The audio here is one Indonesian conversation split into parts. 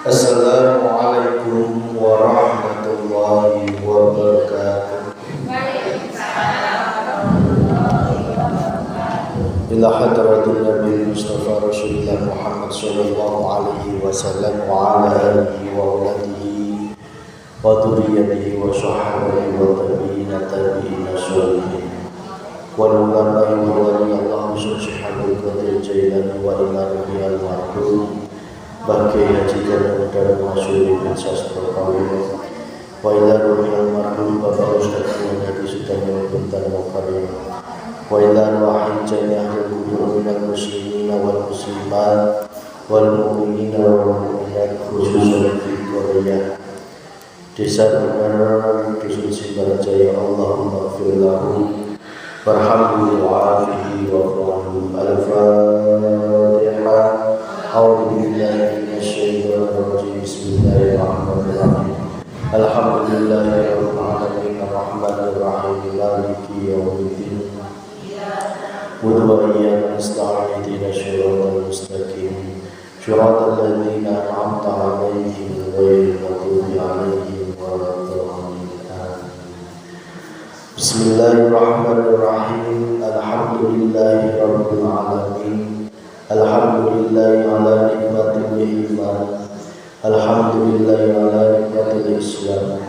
Assalamualaikum warahmatullahi wabarakatuh. Ila hadratin Nabi Mustafa Rasulullah Muhammad sallallahu alaihi wasallam wa ala alihi wa auladihi wa dhurriyyatihi wa sahbihi wa tabi'ina sholihin wal ulama'i wa wali Allah subhanahu wa ta'ala wa ila rabbiyal marhum Bagi Haji Gana dan Masyuri bin Sastro Kawin wa ila ruhil marhum Bapak Ustaz Muhammad Sudan Bintan Mukarrim wa ila ruhil jami'ah al-kubur minal muslimina wal muslimat wal mu'minina wal mu'minat khususan di Korea Desa Benar Dusun Simbarajaya Allahumma gfir lahum warhamhu wa'afihi wa'afihi al-Fatihah. A'udzu billahi minasyaitonir rajim. Bismillahirrahmanirrahim. Alhamdulillahirabbil alamin arrahmanir rahim maliki yaumiddin. Wa iyyaka nasta'in ihdinas siratal mustaqim. Shiratal ladzina an'amta 'alaihim ghairil maghdubi 'alaihim waladdallin. Bismillahirrahmanirrahim. Alhamdulillahirabbil alamin. Alhamdulillahi ala nikmatil iman. Alhamdulillahi ala nikmatil Islam.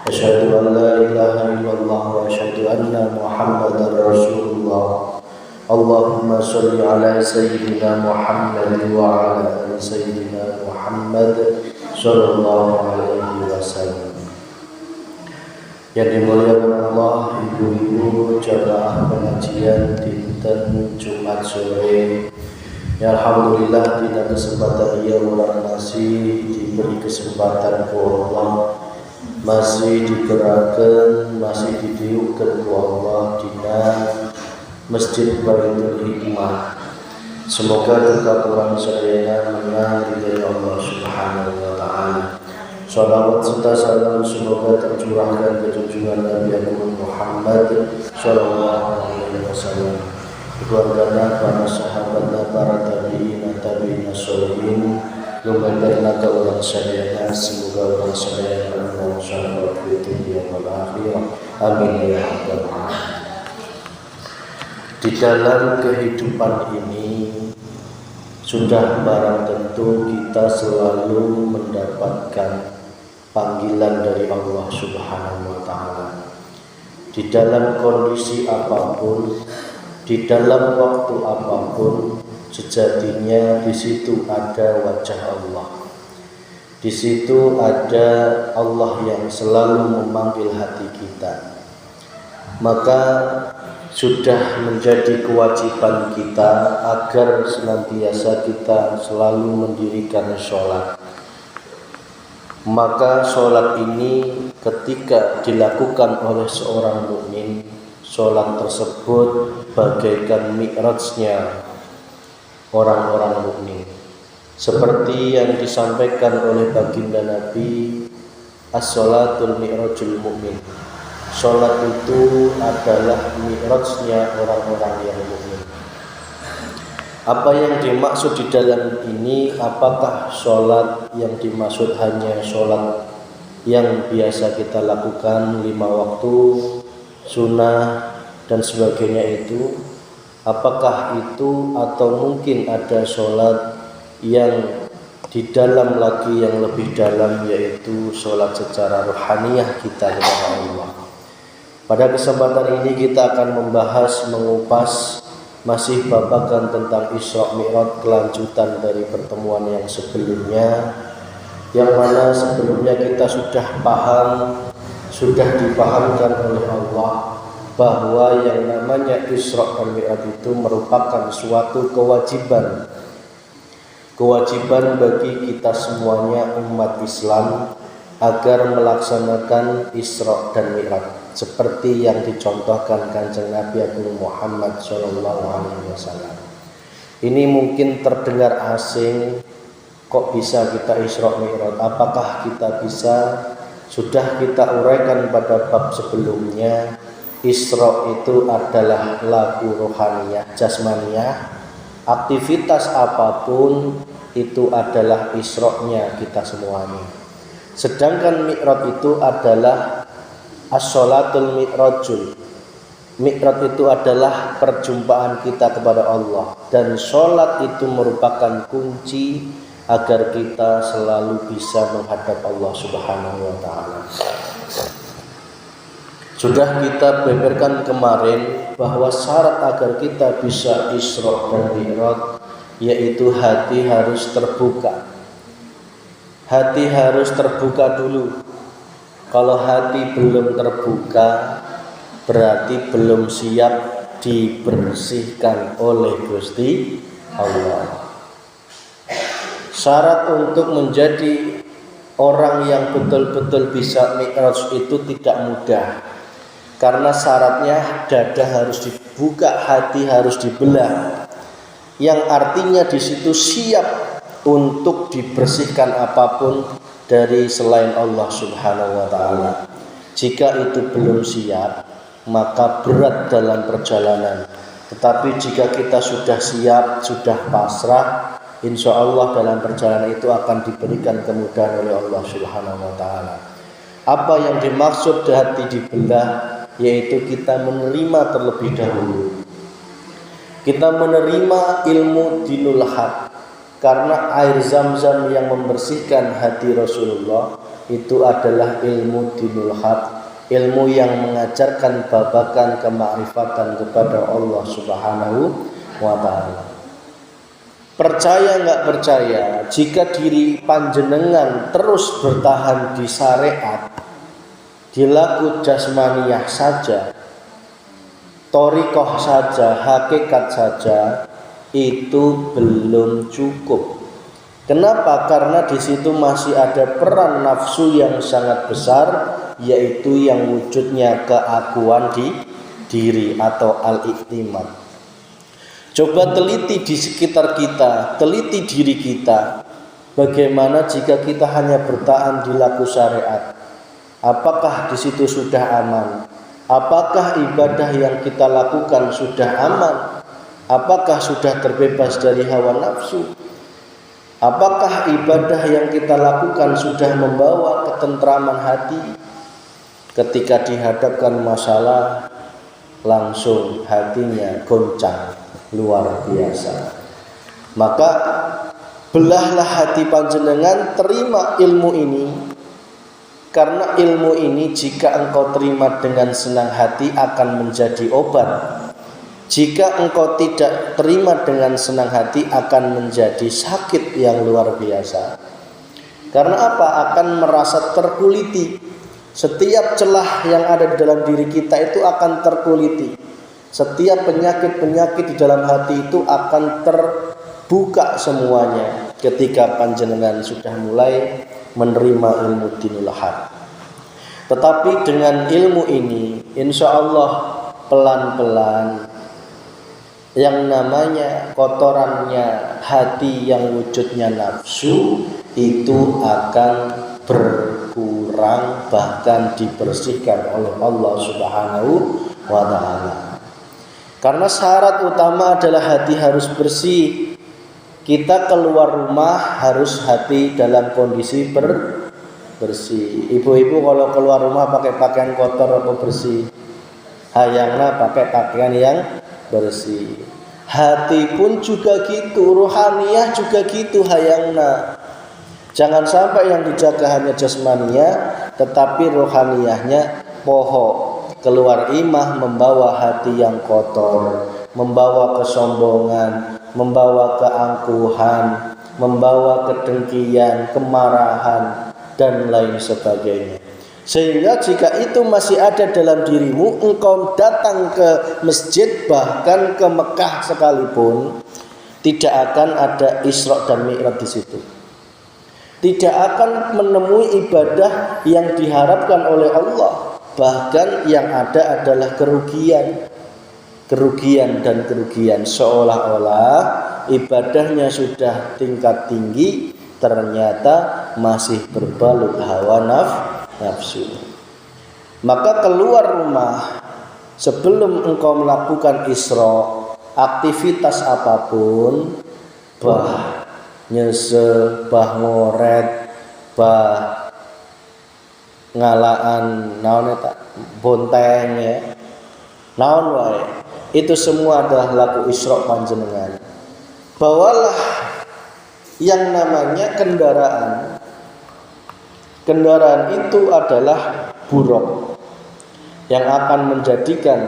Asyhadu an la ilaha illallah wa asyhadu anna Muhammadar Rasulullah. Allahumma shalli ala sayyidina Muhammad wa ala ali sayyidina Muhammad sallallahu alaihi wasallam. Yang dimuliakan Allah, ibu-ibu jamaah pengajian dinten Jumat sore. Ya alhamdulillah tidak kesempatan ia ulang masih diberi kesempatan ku Allah, masih digerakkan, masih didiukkan ku Allah dina Masjid Baitul Hikmah. Semoga tetap orang sadaya menang ridha Allah Subhanahu wa taala. Shalawat serta salam semoga tercurahkan ke junjungan Nabi Agung Muhammad sallallahu alaihi wasallam, keluarganya, para sahabatnya, para tabi'in sholihin, lumayan ke orang sadaya. Semoga orang sadaya menang syafaat di dunia wal akhirah. Amin ya rabbal alamin. Di dalam kehidupan ini sudah barang tentu kita selalu mendapatkan panggilan dari Allah Subhanahu wa taala. Di dalam kondisi apapun, di dalam waktu apapun, sejatinya di situ ada wajah Allah. Di situ ada Allah yang selalu memanggil hati kita. Maka sudah menjadi kewajiban kita agar senantiasa kita selalu mendirikan sholat. Maka sholat ini ketika dilakukan oleh seorang mukmin, sholat tersebut bagaikan mi'rajnya orang-orang mukmin. Seperti yang disampaikan oleh baginda Nabi, as-sholatul mi'rajul mu'min. Sholat itu adalah mi'rajnya orang-orang yang mukmin. Apa yang dimaksud di dalam ini? Apakah sholat yang dimaksud hanya sholat yang biasa kita lakukan 5 waktu, sunnah dan sebagainya itu? Apakah itu atau mungkin ada sholat yang di dalam lagi yang lebih dalam, yaitu sholat secara rohaniyah kita kepada Allah? Pada kesempatan ini kita akan membahas, mengupas masih babakan tentang Isra Mi'raj, kelanjutan dari pertemuan yang sebelumnya, yang mana sebelumnya kita sudah paham, sudah dipahamkan oleh Allah bahwa yang namanya Isra dan Mi'raj itu merupakan suatu kewajiban bagi kita semuanya umat Islam agar melaksanakan Isra dan Mi'raj. seperti yang dicontohkan Kanjeng Nabi Agung Muhammad SAW. Ini mungkin terdengar asing, kok bisa kita Isra Mi'raj? Apakah kita bisa? Sudah kita uraikan pada bab sebelumnya, Isra itu adalah laku rohaniyah, jasmaniyah. Aktivitas apapun itu adalah Isra-nya kita semuanya. Sedangkan Mi'raj itu adalah as-sholatul mi'rajul. Mi'raj itu adalah perjumpaan kita kepada Allah, dan sholat itu merupakan kunci agar kita selalu bisa menghadap Allah Subhanahu wa ta'ala. Sudah kita beberkan kemarin bahwa syarat agar kita bisa Isra dan Mi'raj yaitu hati harus terbuka. Hati harus terbuka dulu. Kalau hati belum terbuka, berarti belum siap dibersihkan oleh Gusti Allah. Syarat untuk menjadi orang yang betul-betul bisa Mi'raj itu tidak mudah. Karena syaratnya dada harus dibuka, hati harus dibelah. Yang artinya di situ siap untuk dibersihkan apapun dari selain Allah Subhanahu wa ta'ala. Jika itu belum siap, maka berat dalam perjalanan. Tetapi jika kita sudah siap, sudah pasrah, insya Allah dalam perjalanan itu akan diberikan kemudahan oleh Allah Subhanahu wa ta'ala. Apa yang dimaksud hati dibelah? Yaitu kita menerima terlebih dahulu. Kita menerima ilmu dinul haq. Karena air zam-zam yang membersihkan hati Rasulullah itu adalah ilmu dinul haq, ilmu yang mengajarkan babakan kemakrifatan kepada Allah Subhanahu wa ta'ala. Percaya nggak percaya, jika diri panjenengan terus bertahan di syariat, di laku jasmaniyah saja, thoriqah saja, hakikat saja, itu belum cukup. Kenapa? Karena di situ masih ada peran nafsu yang sangat besar, yaitu yang wujudnya keakuan di diri atau al-iktimad. Coba teliti di sekitar kita, teliti diri kita. Bagaimana jika kita hanya bertahan di laku syariat? Apakah di situ sudah aman? Apakah ibadah yang kita lakukan sudah aman? Apakah sudah terbebas dari hawa nafsu? Apakah ibadah yang kita lakukan sudah membawa ketentraman hati? Ketika dihadapkan masalah, langsung hatinya goncang luar biasa. Maka belahlah hati panjenengan, terima ilmu ini. Karena ilmu ini jika engkau terima dengan senang hati akan menjadi obat. Jika engkau tidak terima dengan senang hati akan menjadi sakit yang luar biasa. Karena apa? Akan merasa terkuliti. Setiap celah yang ada di dalam diri kita itu akan terkuliti. Setiap penyakit-penyakit di dalam hati itu akan terbuka semuanya ketika panjenengan sudah mulai menerima ilmu dinul haq. Tetapi dengan ilmu ini insya Allah pelan-pelan yang namanya kotorannya hati yang wujudnya nafsu itu akan berkurang, bahkan dibersihkan oleh Allah Subhanahu wa ta'ala. Karena syarat utama adalah hati harus bersih. Kita keluar rumah harus hati dalam kondisi bersih. Ibu-ibu kalau keluar rumah pakai pakaian kotor atau bersih? Hayangna pakai pakaian yang bersih. Hati pun juga gitu, rohaniyah juga gitu hayangna. Jangan sampai yang dijaga hanya jasmaniyah, tetapi rohaniyahnya poho. Keluar imah membawa hati yang kotor, membawa kesombongan, membawa keangkuhan, membawa kedengkian, kemarahan, dan lain sebagainya. Sehingga jika itu masih ada dalam dirimu, engkau datang ke masjid, bahkan ke Mekah sekalipun, tidak akan ada Isra dan Mi'raj di situ. Tidak akan menemui ibadah yang diharapkan oleh Allah. Bahkan yang ada adalah kerugian dan kerugian, seolah-olah ibadahnya sudah tingkat tinggi, ternyata masih berbalut hawa nafsu. Maka keluar rumah sebelum engkau melakukan Isra, aktivitas apapun, bah nyese, bah ngoret, bah ngalaan naon eta bonteng ya, naon wae, itu semua adalah laku Isra panjenengan. Bawalah yang namanya kendaraan. Kendaraan itu adalah buruk yang akan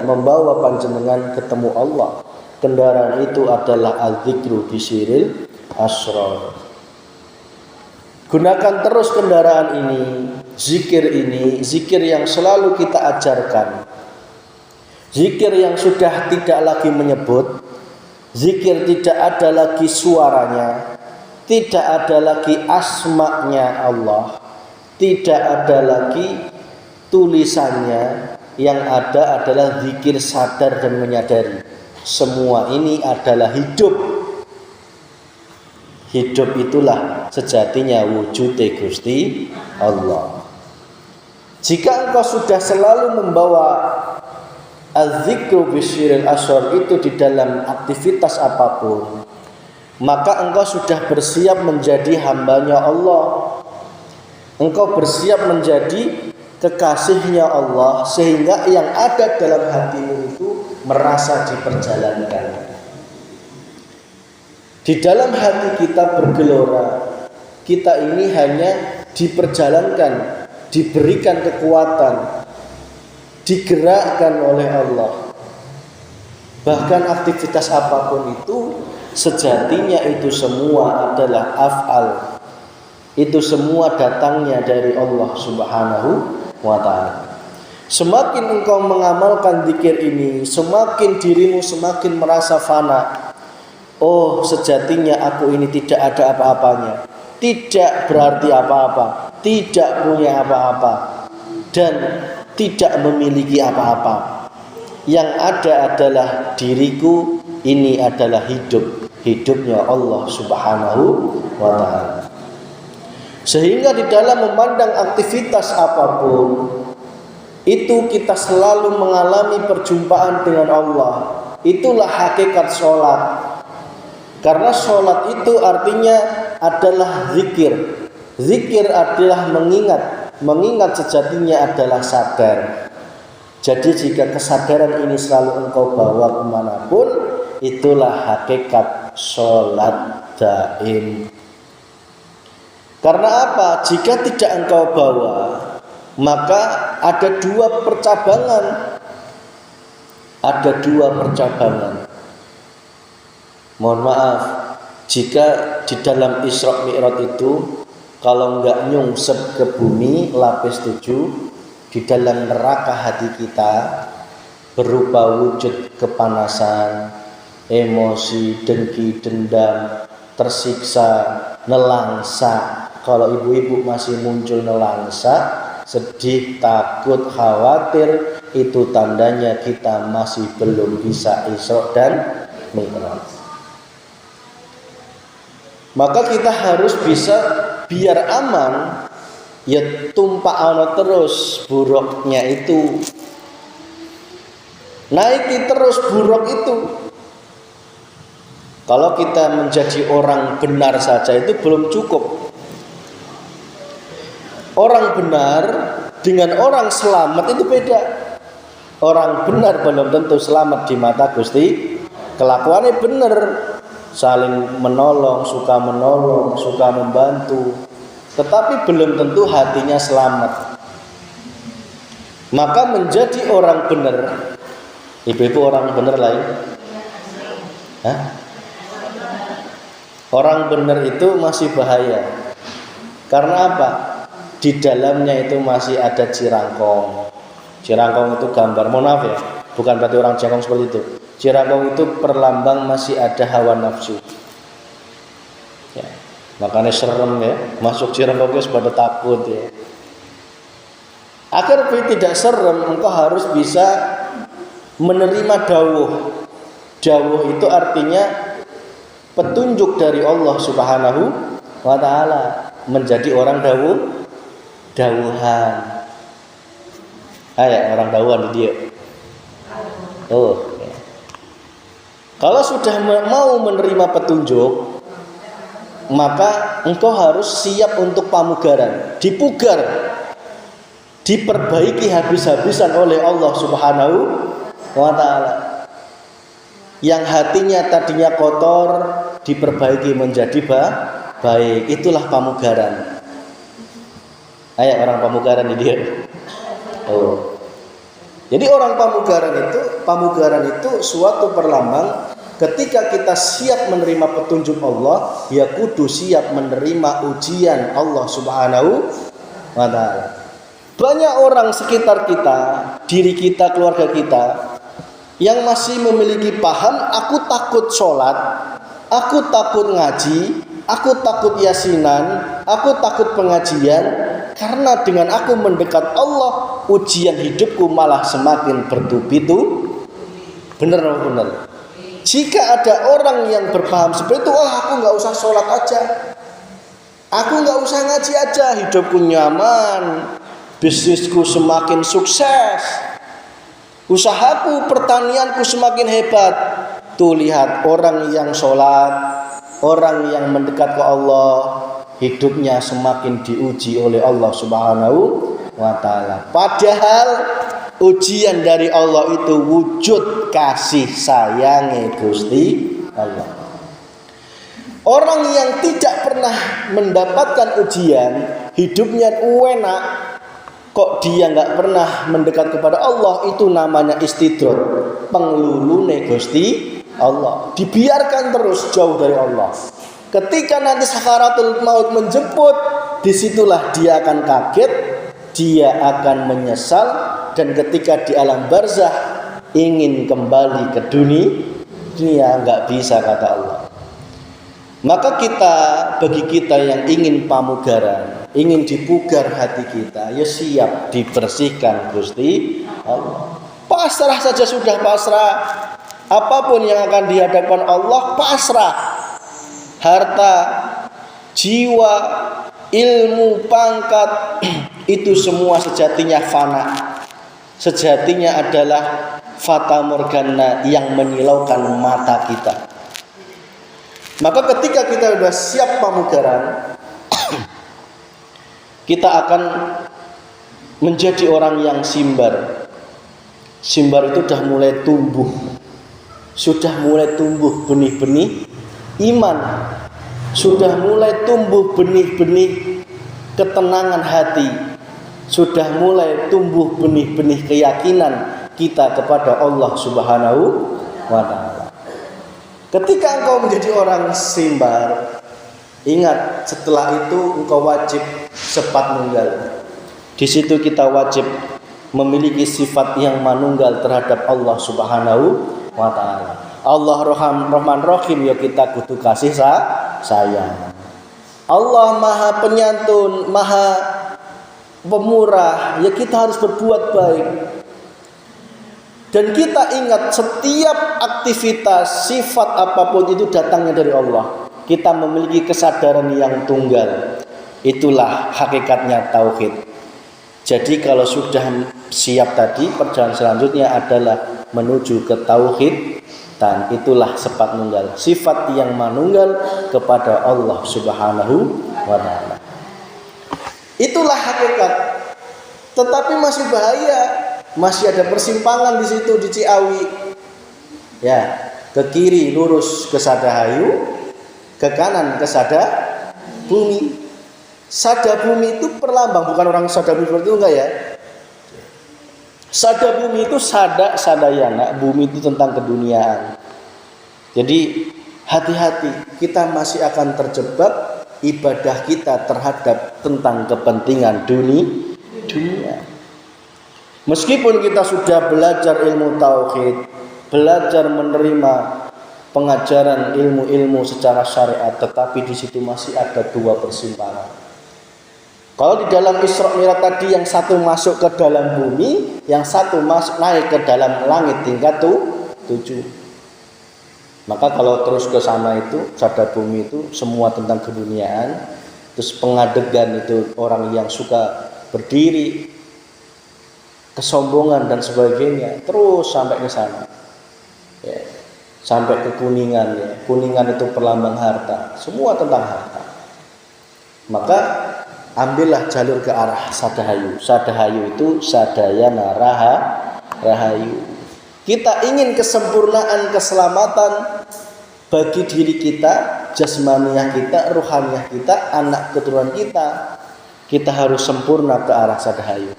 membawa panjenengan ketemu Allah. Kendaraan itu adalah al-dzikru bisyiril asrar. Gunakan terus kendaraan ini, zikir yang selalu kita ajarkan. Zikir yang sudah tidak lagi menyebut, zikir tidak ada lagi suaranya, tidak ada lagi asma-nya Allah, tidak ada lagi tulisannya, yang ada adalah zikir sadar dan menyadari. Semua ini adalah hidup. Hidup itulah sejatinya wujud Gusti Allah. Jika engkau sudah selalu membawa az-zikru bisyiril asrar itu di dalam aktivitas apapun, maka engkau sudah bersiap menjadi hambanya Allah. Engkau bersiap menjadi kekasihnya Allah, sehingga yang ada dalam hatimu itu merasa diperjalankan. Di dalam hati kita bergelora, kita ini hanya diperjalankan, diberikan kekuatan, digerakkan oleh Allah. Bahkan aktivitas apapun itu, sejatinya itu semua adalah af'al. Itu semua datangnya dari Allah Subhanahu wa ta'ala. Semakin engkau mengamalkan zikir ini, semakin dirimu semakin merasa fana. Oh, sejatinya aku ini tidak ada apa-apanya, tidak berarti apa-apa, tidak punya apa-apa, dan tidak memiliki apa-apa. Yang ada adalah diriku, ini adalah hidupnya Allah Subhanahu wa ta'ala. Sehingga di dalam memandang aktivitas apapun, itu kita selalu mengalami perjumpaan dengan Allah. Itulah hakikat sholat. Karena sholat itu artinya adalah zikir. Zikir adalah mengingat sejatinya adalah sadar. Jadi jika kesadaran ini selalu engkau bawa kemanapun, itulah hakikat sholat daim. Karena apa? Jika tidak engkau bawa, maka ada dua percabangan. Mohon maaf, jika di dalam Isra Mi'raj itu, kalau enggak nyungsep ke bumi lapis 7, di dalam neraka hati kita berupa wujud kepanasan, emosi, dengki, dendam, tersiksa, nelangsa. Kalau ibu-ibu masih muncul nelangsa, sedih, takut, khawatir, itu tandanya kita masih belum bisa Isra dan Mi'raj. Maka kita harus bisa, biar aman, ya tumpah terus buruknya itu, naiki terus buruk itu. Kalau kita menjadi orang benar saja itu belum cukup. Orang benar dengan orang selamat itu beda. Orang benar belum tentu selamat di mata Gusti. Kelakuannya benar, saling menolong, suka membantu, tetapi belum tentu hatinya selamat. Maka menjadi orang benar, ibu-ibu orang benar lain, orang benar itu masih bahaya. Karena apa? Di dalamnya itu masih ada cirangkong. Cirangkong itu gambar, mohon maaf ya, bukan berarti orang jangkong seperti itu. Cirangkong itu perlambang masih ada hawa nafsu. Ya, makanya serem ya, masuk cirangkong itu pada takut ya. Agar tidak serem, engkau harus bisa menerima dawuh. Dawuh itu artinya petunjuk dari Allah Subhanahu wa ta'ala, menjadi orang dawuhan. Orang dawuhan dia. Kalau sudah mau menerima petunjuk, maka engkau harus siap untuk pamugaran, dipugar, diperbaiki habis-habisan oleh Allah Subhanahu wa ta'ala. Yang hatinya tadinya kotor diperbaiki menjadi baik. Itulah pamugaran. Orang pamugaran ini dia. Jadi pamugaran itu suatu perlambang ketika kita siap menerima petunjuk Allah, ya kudu siap menerima ujian Allah Subhanahu wa ta'ala. Banyak orang sekitar kita, diri kita, keluarga kita, yang masih memiliki paham, aku takut sholat, aku takut ngaji, aku takut yasinan, aku takut pengajian, karena dengan aku mendekat Allah, ujian hidupku malah semakin bertubi-tubi. Benar. Jika ada orang yang berpaham seperti itu, aku nggak usah sholat aja, aku nggak usah ngaji aja, hidupku nyaman, bisnisku semakin sukses, usahaku, pertanianku semakin hebat. Tuh lihat orang yang sholat, orang yang mendekat ke Allah, hidupnya semakin diuji oleh Allah Subhanahu wa ta'ala. Padahal ujian dari Allah itu wujud kasih sayangnya Gusti Allah. Orang yang tidak pernah mendapatkan ujian, hidupnya enak, kok dia nggak pernah mendekat kepada Allah, itu namanya istidroj, penglulune Gusti Allah. Dibiarkan terus jauh dari Allah. Ketika nanti sakaratul maut menjemput, disitulah dia akan kaget, dia akan menyesal, dan ketika di alam barzah ingin kembali ke dunia nggak bisa, kata Allah. Maka bagi kita yang ingin pamugaran, ingin dipugar hati kita, ya siap dibersihkan Gusti Allah. Pasrah saja sudah pasrah. Apapun yang akan dihadapkan Allah, pasrah. Harta, jiwa, ilmu, pangkat, itu semua sejatinya fana. Sejatinya adalah fata morgana yang menyilaukan mata kita. Maka ketika kita sudah siap pamugaran, kita akan menjadi orang yang simbar. Simbar itu sudah mulai tumbuh benih-benih iman, sudah mulai tumbuh benih-benih ketenangan hati, sudah mulai tumbuh benih-benih keyakinan kita kepada Allah Subhanahu wa ta'ala. Ketika engkau menjadi orang simbar, ingat, setelah itu engkau wajib sepat nunggal. Di situ kita wajib memiliki sifat yang manunggal terhadap Allah Subhanahu wa ta'ala. Allah Rahman Rahim, ya kita kudu kasih sayang. Allah Maha Penyantun, Maha Pemurah, ya kita harus berbuat baik. Dan kita ingat, setiap aktivitas, sifat apapun itu datangnya dari Allah. Kita memiliki kesadaran yang tunggal. Itulah hakikatnya tauhid. Jadi kalau sudah siap tadi, perjalanan selanjutnya adalah menuju ke tauhid, dan itulah sepat nunggal, sifat yang manunggal kepada Allah Subhanahu wa ta'ala. Itulah hakikat. Tetapi masih bahaya, masih ada persimpangan di situ di Ciawi. Ya, ke kiri lurus ke Sadahayu, ke kanan ke Sadabumi. Sadabumi itu perlambang, bukan orang Sadabumi seperti itu, enggak ya. Sadabumi itu sadayana, bumi itu tentang keduniaan. Jadi hati-hati, kita masih akan terjebak ibadah kita terhadap tentang kepentingan dunia. Meskipun kita sudah belajar ilmu tauhid, belajar menerima pengajaran ilmu-ilmu secara syariat, tetapi di situ masih ada dua persimpangan. Kalau di dalam Isra Mi'raj tadi yang satu masuk ke dalam bumi, yang satu masuk naik ke dalam langit tingkat 7. Maka kalau terus ke sana itu, sadar bumi itu semua tentang keduniaan, terus pengadegan itu orang yang suka berdiri, kesombongan dan sebagainya, terus sampai ke sana. Ya, sampai ke Kuningan ya. Kuningan itu perlambang harta, semua tentang harta. Maka ambillah jalur ke arah Sadahayu. Sadahayu itu sadayana rahayu. Kita ingin kesempurnaan, keselamatan bagi diri kita, jasmaniah kita, ruhaniah kita, anak keturunan kita. Kita harus sempurna ke arah Sadahayu.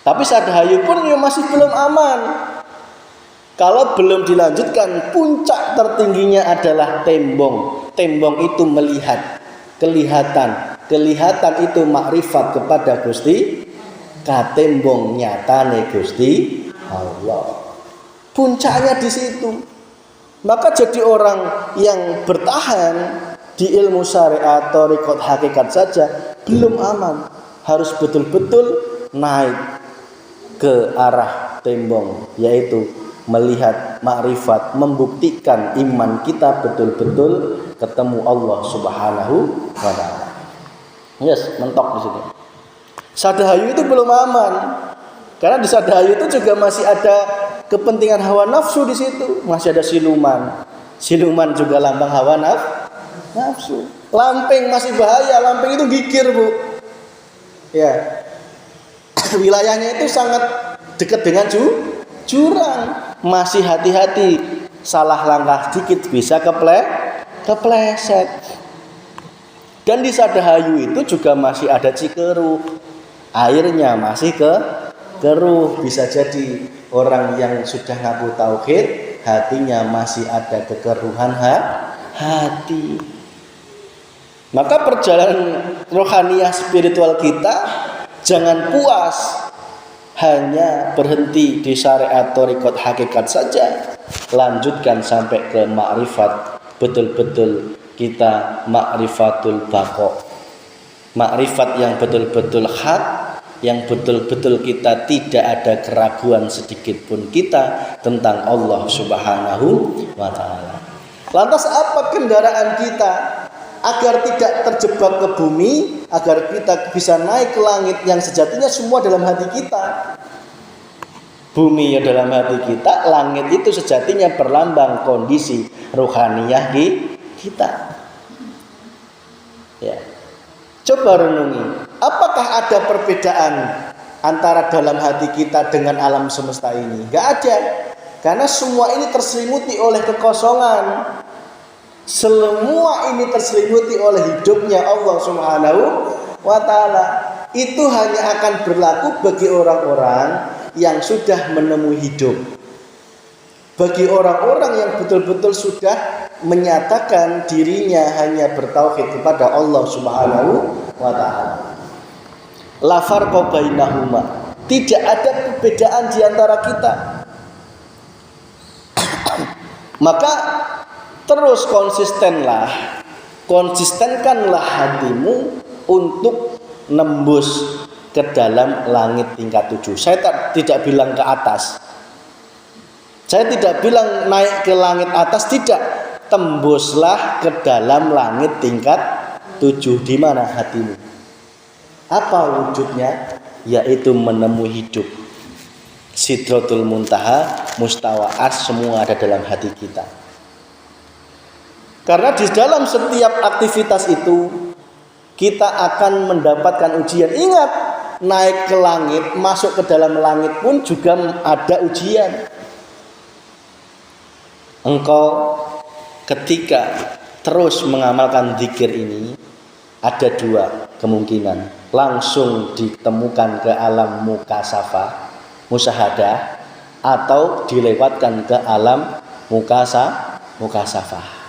Tapi Sadahayu pun ya masih belum aman. Kalau belum dilanjutkan, puncak tertingginya adalah tembong. Tembong itu melihat, kelihatan. Kelihatan itu makrifat kepada Gusti. Katembong nyatane Gusti Allah. Puncaknya di situ. Maka jadi orang yang bertahan di ilmu syariat, thariqat, hakikat saja belum aman. Harus betul-betul naik ke arah tembong, yaitu melihat makrifat, membuktikan iman kita betul-betul ketemu Allah Subhanahu wa taala. Yes, mentok di situ. Sadahayu itu belum aman. Karena di Sadahayu itu juga masih ada kepentingan hawa nafsu di situ, masih ada siluman. Siluman juga lambang hawa nafsu. Lamping masih bahaya, lamping itu gigir, Bu. Ya. Wilayahnya itu sangat dekat dengan jurang. Masih hati-hati, salah langkah sedikit bisa kepleset. Dan di Sadahayu itu juga masih ada Cikeruh. Airnya masih keruh. Bisa jadi orang yang sudah ngaku tauhid, hatinya masih ada kekeruhan hati. Maka perjalanan rohaniah spiritual kita jangan puas hanya berhenti di syariat, thariqat, hakikat saja. Lanjutkan sampai ke makrifat. Betul-betul kita makrifatul baqo. Makrifat yang betul-betul hak, yang betul-betul kita tidak ada keraguan sedikit pun kita tentang Allah Subhanahu wa taala. Lantas apa kendaraan kita agar tidak terjebak ke bumi, agar kita bisa naik ke langit yang sejatinya semua dalam hati kita? Bumi ya dalam hati kita, langit itu sejatinya perlambang kondisi rohaniyah kita. Ya. Coba renungi, apakah ada perbedaan antara dalam hati kita dengan alam semesta ini? Gak ada, karena semua ini terselimuti oleh kekosongan. Semua ini terselimuti oleh hidupnya Allah Subhanahu wa ta'ala. Itu hanya akan berlaku bagi orang-orang yang sudah menemui hidup. Bagi orang-orang yang betul-betul sudah menyatakan dirinya hanya bertauhid kepada Allah Subhanahu wa ta'ala. La farqa bainahuma. Tidak ada perbedaan di antara kita. Maka terus konsistenkanlah hatimu untuk nembus ke dalam langit tingkat 7. Saya tidak bilang ke atas. Saya tidak bilang naik ke langit atas, tidak. Tembuslah ke dalam langit tingkat 7. Di mana hatimu? Apa wujudnya? Yaitu menemui hidup. Sidratul Muntaha, Mustawa Ars, semua ada dalam hati kita. Karena di dalam setiap aktivitas itu kita akan mendapatkan ujian. Ingat, naik ke langit, masuk ke dalam langit pun juga ada ujian. Engkau ketika terus mengamalkan zikir ini, ada dua kemungkinan. Langsung ditemukan ke alam mukasafah, musyahadah, atau dilewatkan ke alam mukasafah.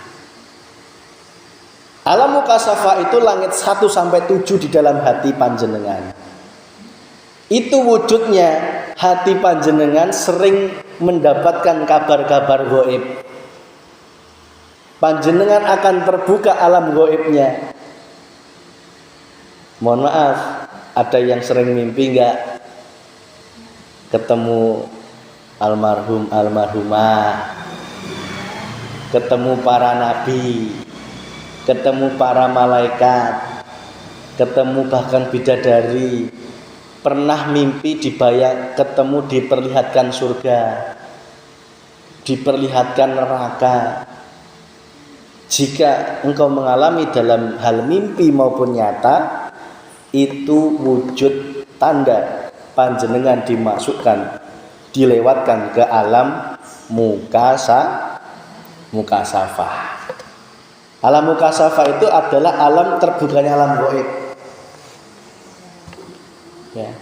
Alam mukasafah itu langit 1 sampai 7 di dalam hati panjenengan. Itu wujudnya hati panjenengan sering mendapatkan kabar-kabar gaib. Panjenengan akan terbuka alam gaibnya. Mohon maaf, ada yang sering mimpi enggak ketemu almarhum almarhumah, ketemu para nabi, ketemu para malaikat, ketemu bahkan bidadari, pernah mimpi dibayang ketemu diperlihatkan surga, diperlihatkan neraka. Jika engkau mengalami dalam hal mimpi maupun nyata, itu wujud tanda panjenengan dimasukkan, dilewatkan ke alam mukasafah. Alam mukasafah itu adalah alam terbukanya alam gaib. Ya.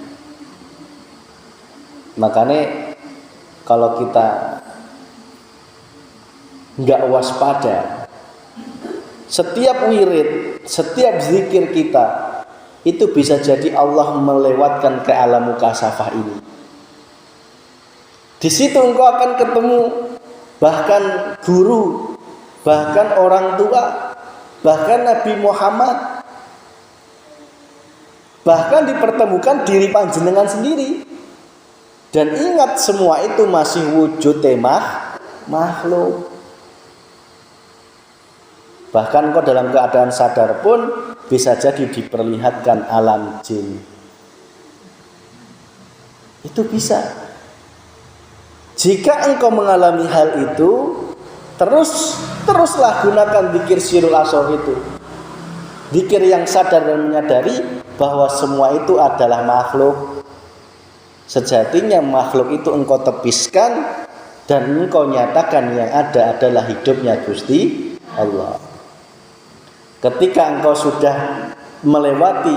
Makanya kalau kita nggak waspada, setiap wirid, setiap zikir kita itu bisa jadi Allah melewatkan ke alam mukasafah ini. Di situ engkau akan ketemu bahkan guru, bahkan orang tua, bahkan Nabi Muhammad, bahkan dipertemukan diri panjenengan sendiri. Dan ingat, semua itu masih wujud makhluk. Bahkan kau dalam keadaan sadar pun bisa jadi diperlihatkan alam jin. Itu bisa. Jika engkau mengalami hal itu, teruslah gunakan zikir sirul asor itu. Zikir yang sadar dan menyadari bahwa semua itu adalah makhluk. Sejatinya makhluk itu engkau tepiskan dan engkau nyatakan yang ada adalah hidupnya Gusti Allah. Ketika engkau sudah melewati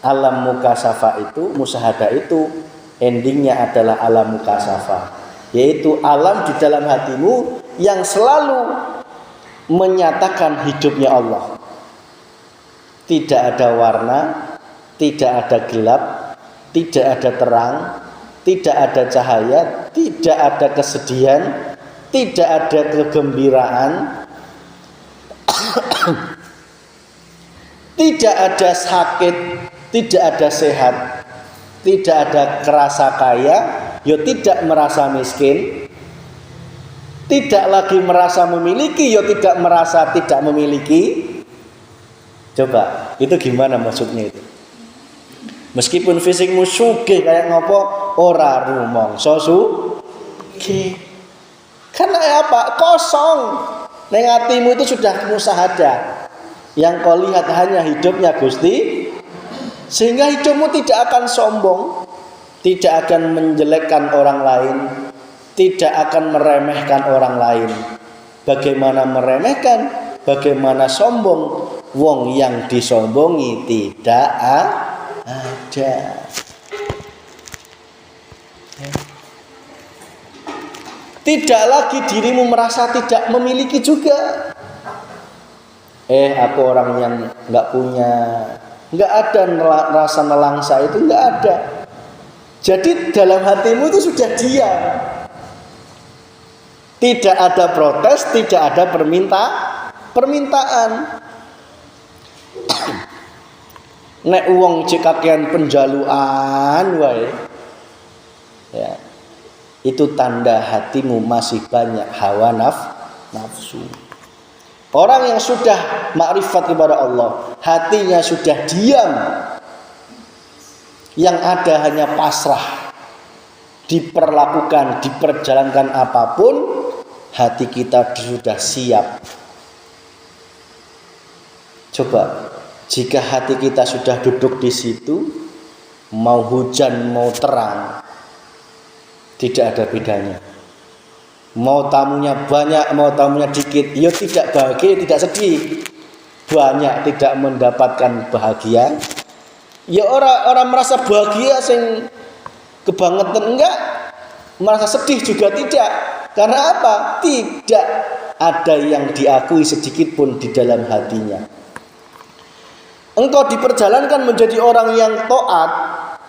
alam mukasafah itu, musyahadah itu, endingnya adalah alam mukasafah, yaitu alam di dalam hatimu yang selalu menyatakan hidupnya Allah. Tidak ada warna, tidak ada gelap, tidak ada terang, tidak ada cahaya, tidak ada kesedihan, tidak ada kegembiraan, tidak ada sakit, tidak ada sehat, tidak ada kerasa kaya, ya tidak merasa miskin, tidak lagi merasa memiliki, ya tidak merasa tidak memiliki. Coba, itu gimana maksudnya itu? Meskipun fisikmu sugih kayak ngopo, ora rumangsa sugih. Karena apa? Kosong. Neng hatimu itu sudah musyahadah. Yang kau lihat hanya hidupnya Gusti, sehingga hidupmu tidak akan sombong, tidak akan menjelekkan orang lain, tidak akan meremehkan orang lain. Bagaimana meremehkan? Bagaimana sombong? Wong yang disombongi tidak ada. Tidak lagi dirimu merasa tidak memiliki juga. Aku orang yang nggak punya, nggak ada rasa nelangsa itu, nggak ada. Jadi dalam hatimu itu sudah diam. Tidak ada protes, tidak ada permintaan. Nek uang cekakian penjaluan wae, ya, itu tanda hatimu masih banyak hawa nafsu. Orang yang sudah makrifat kepada Allah, hatinya sudah diam, yang ada hanya pasrah, diperlakukan, diperjalankan apapun, hati kita sudah siap. Coba, jika hati kita sudah duduk di situ, mau hujan mau terang, tidak ada bedanya. Mau tamunya banyak, mau tamunya dikit, ya tidak bahagia, tidak sedih. Banyak tidak mendapatkan bahagia, ya orang merasa bahagia sing kebangetan enggak, merasa sedih juga tidak. Karena apa? Tidak ada yang diakui sedikit pun di dalam hatinya. Engkau diperjalankan menjadi orang yang taat,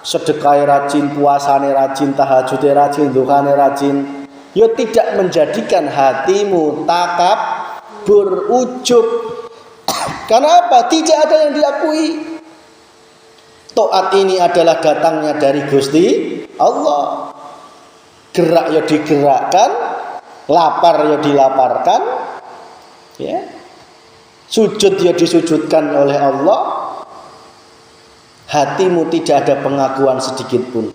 sedekah rajin, puasane rajin, tahajudnya rajin, duhane rajin, ya tidak menjadikan hatimu takabur, ujub. Karena apa? Tidak ada yang diakui. Taat ini adalah datangnya dari Gusti Allah. Gerak ya digerakkan, lapar ya dilaparkan, ya. Sujud ya disujudkan oleh Allah. Hatimu tidak ada pengakuan sedikit pun.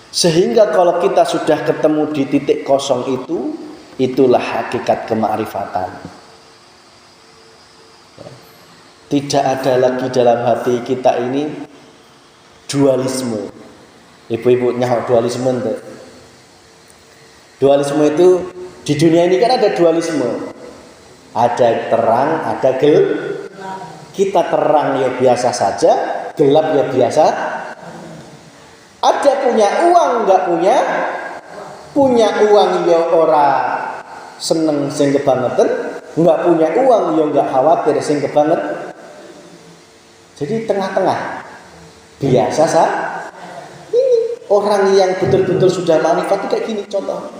Sehingga kalau kita sudah ketemu di titik kosong itu, itulah hakikat kemakrifatan. Tidak ada lagi dalam hati kita ini dualisme. Ibu-ibu nyaho dualisme itu. Dualisme itu di dunia ini kan ada dualisme. Ada terang, ada gelap. Kita terang ya biasa saja, gelap ya biasa. Ada punya uang, enggak punya. Punya uang ya ora seneng sing kebangetan, enggak punya uang ya enggak khawatir sing kebanget. Jadi tengah-tengah. Biasa saja. Ini orang yang betul-betul sudah makrifat kayak gini contoh.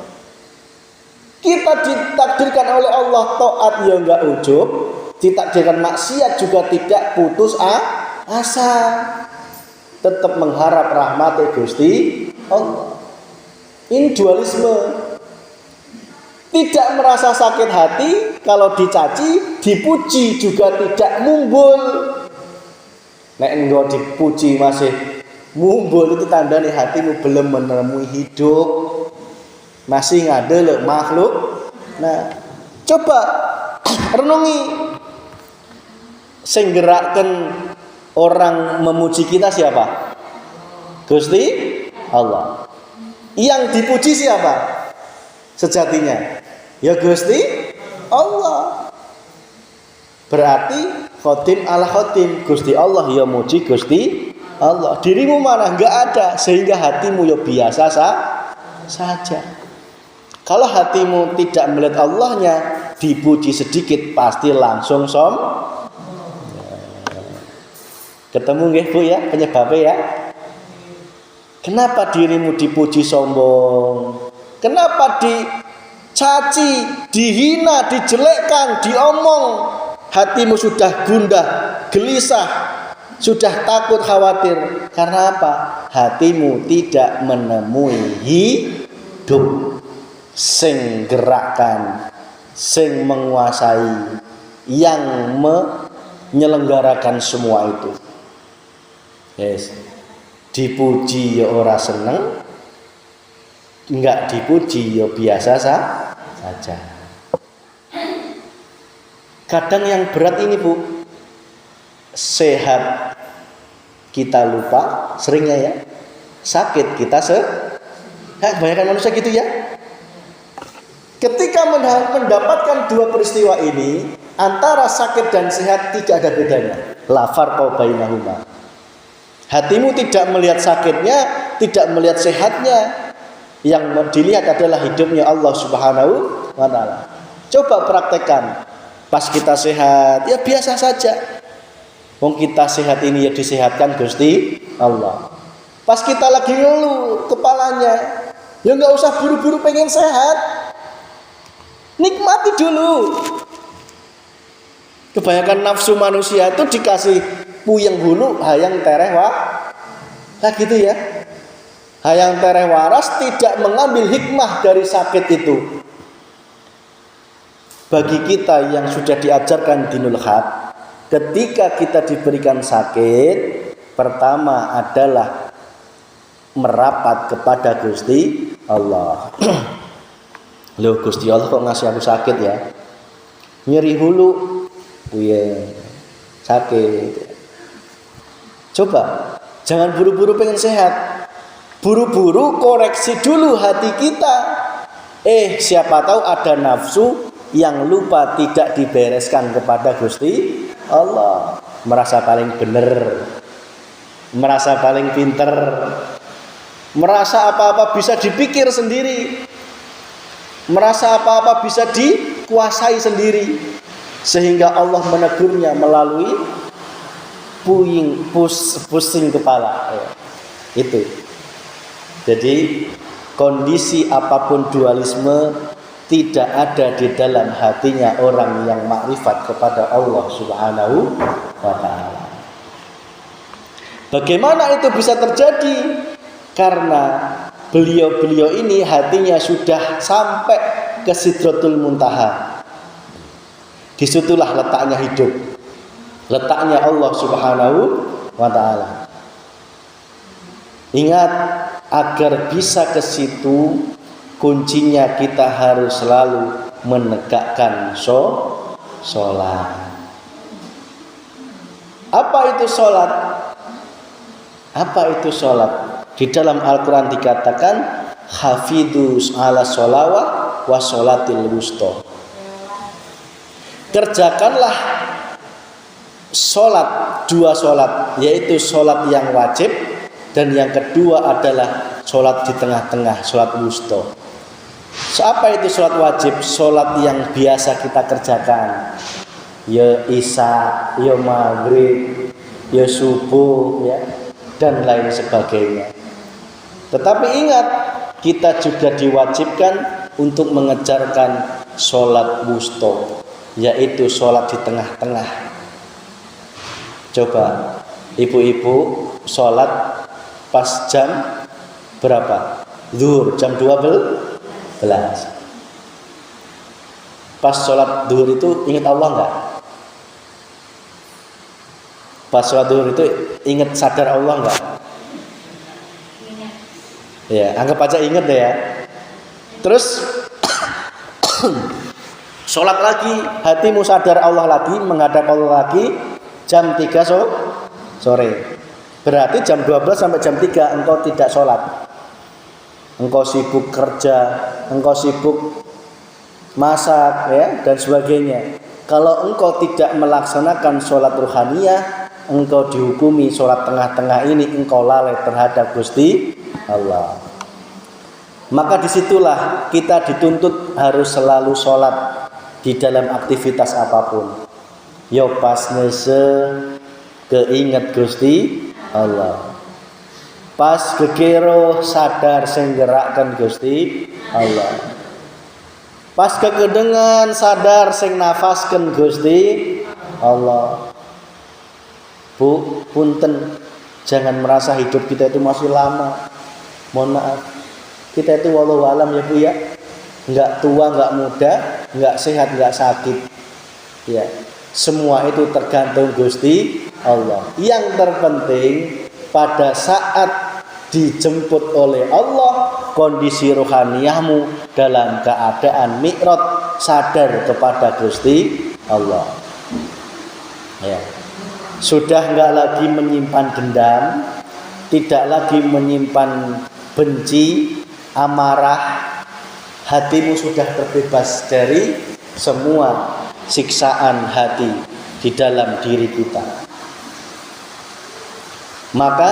Kita ditakdirkan oleh Allah taat ya enggak ujub, ditakdirkan maksiat juga tidak putus asa. Tetap mengharap rahmat Gusti Allah. Ini dualisme. Tidak merasa sakit hati kalau dicaci, dipuji juga tidak mumbul. Nek engko dipuji masih mumbul itu tanda nih hatimu belum menemui hidup. Masih ngadel makhluk. Nah, coba renungi. Sing gerakkan orang memuji kita siapa? Gusti Allah. Yang dipuji siapa? Sejatinya ya Gusti Allah. Berarti khotim ala khotim, Gusti Allah ya muji Gusti Allah. Dirimu mana enggak ada, sehingga hatimu ya biasa saja. Kalau hatimu tidak melihat Allahnya, dipuji sedikit pasti langsung ketemu nggih Bu ya penyebabnya ya. Kenapa dirimu dipuji sombong? Kenapa dicaci, dihina, dijelekkan, diomong? Hatimu sudah gundah, gelisah, sudah takut, khawatir. Karena apa? Hatimu tidak menemui hidup. Sing gerakkan, sing menguasai, yang menyelenggarakan semua itu. Yes. Dipuji ya ora seneng, enggak dipuji ya biasa saja. Kadang yang berat ini Bu, sehat kita lupa, seringnya ya. Sakit kita kebanyakan manusia gitu ya. Ketika mendapatkan dua peristiwa ini, antara sakit dan sehat tidak ada bedanya. La farqa bainahuma. Hatimu tidak melihat sakitnya, tidak melihat sehatnya. Yang dilihat adalah hidupnya Allah Subhanahu wa taala. Coba praktekkan. Pas kita sehat, ya biasa saja. Wong kita sehat ini ya disehatkan Gusti Allah. Pas kita lagi ngeluh kepalanya, ya enggak usah buru-buru pengen sehat. Nikmati dulu. Kebanyakan nafsu manusia itu dikasih puyeng hulu, hayang tereh nah gitu ya. Hayang tereh waras, tidak mengambil hikmah dari sakit itu. Bagi kita yang sudah diajarkan dinul haq, ketika kita diberikan sakit, pertama adalah merapat kepada Gusti Allah. Loh Gusti Allah kok ngasih aku sakit ya? Nyeri hulu, sakit. Coba, jangan buru-buru pengen sehat. Buru-buru koreksi dulu hati kita. Siapa tahu ada nafsu yang lupa tidak dibereskan kepada Gusti Allah. Merasa paling benar, merasa paling pinter, merasa apa-apa bisa dipikir sendiri, merasa apa-apa bisa dikuasai sendiri, sehingga Allah menegurnya melalui pusing kepala. Itu. Jadi kondisi apapun dualisme tidak ada di dalam hatinya orang yang makrifat kepada Allah Subhanahu wa taala. Bagaimana itu bisa terjadi? Karena beliau-beliau ini hatinya sudah sampai ke Sidratul Muntaha. Disitulah letaknya hidup, letaknya Allah Subhanahu wa ta'ala. Ingat, agar bisa ke situ, kuncinya kita harus selalu menegakkan sholat. Apa itu sholat? Apa itu sholat? Di dalam Al-Quran dikatakan hafidus ala sholawah wa sholatil wusto. Kerjakanlah sholat, dua sholat, yaitu sholat yang wajib, dan yang kedua adalah sholat di tengah-tengah, sholat wusto. Apa itu sholat wajib? Sholat yang biasa kita kerjakan, ya isya, ya maghrib, ya subuh, ya, dan lain sebagainya. Tetapi ingat, kita juga diwajibkan untuk mengejarkan sholat wusto, yaitu sholat di tengah-tengah. Coba ibu-ibu sholat pas jam berapa? Zuhur, jam 12. Pas sholat zuhur itu ingat Allah enggak? Pas sholat zuhur itu ingat sadar Allah enggak? Ya, anggap aja ingat deh ya. Terus sholat lagi, hatimu sadar Allah lagi, menghadap Allah lagi, jam 3 sore. Berarti jam 12 sampai jam 3 engkau tidak sholat. Engkau sibuk kerja, engkau sibuk masak, ya, dan sebagainya. Kalau engkau tidak melaksanakan sholat ruhaniyah, engkau dihukumi sholat tengah-tengah ini engkau lalai terhadap Gusti Allah. Maka disitulah kita dituntut harus selalu sholat di dalam aktivitas apapun. Yo pas nese keinget Gusti Allah. Pas kekero sadar sing gerakkan Gusti Allah. Pas kekedengan sadar sing nafaskan Gusti Allah. Bu, punten, jangan merasa hidup kita itu masih lama. Mohon maaf, kita itu wallahu alam ya Bu ya, enggak tua, enggak muda, enggak sehat, enggak sakit. Ya, semua itu tergantung Gusti Allah. Yang terpenting pada saat dijemput oleh Allah, kondisi rohaniyahmu dalam keadaan mi'raj, sadar kepada Gusti Allah. Ya. Sudah enggak lagi menyimpan dendam, tidak lagi menyimpan benci, amarah. Hatimu sudah terbebas dari semua siksaan hati di dalam diri kita. Maka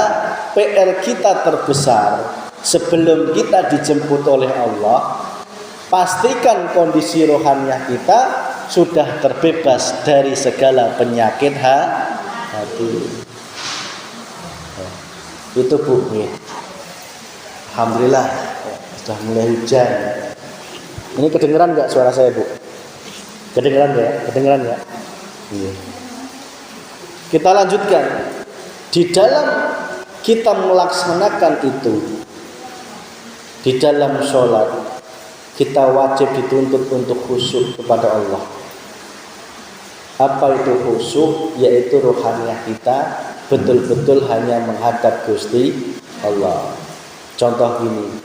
PR kita terbesar sebelum kita dijemput oleh Allah, pastikan kondisi rohaniah kita sudah terbebas dari segala penyakit hati. Itu Bu. Alhamdulillah sudah mulai hujan. Ini kedengeran nggak suara saya Bu? Kedengeran nggak? Kedengeran nggak? Iya. Kita lanjutkan. Di dalam kita melaksanakan itu, di dalam sholat kita wajib dituntut untuk khusyuk kepada Allah. Apa itu khusyuk? Yaitu rohaniah kita betul-betul hanya menghadap Gusti Allah. Contoh gini,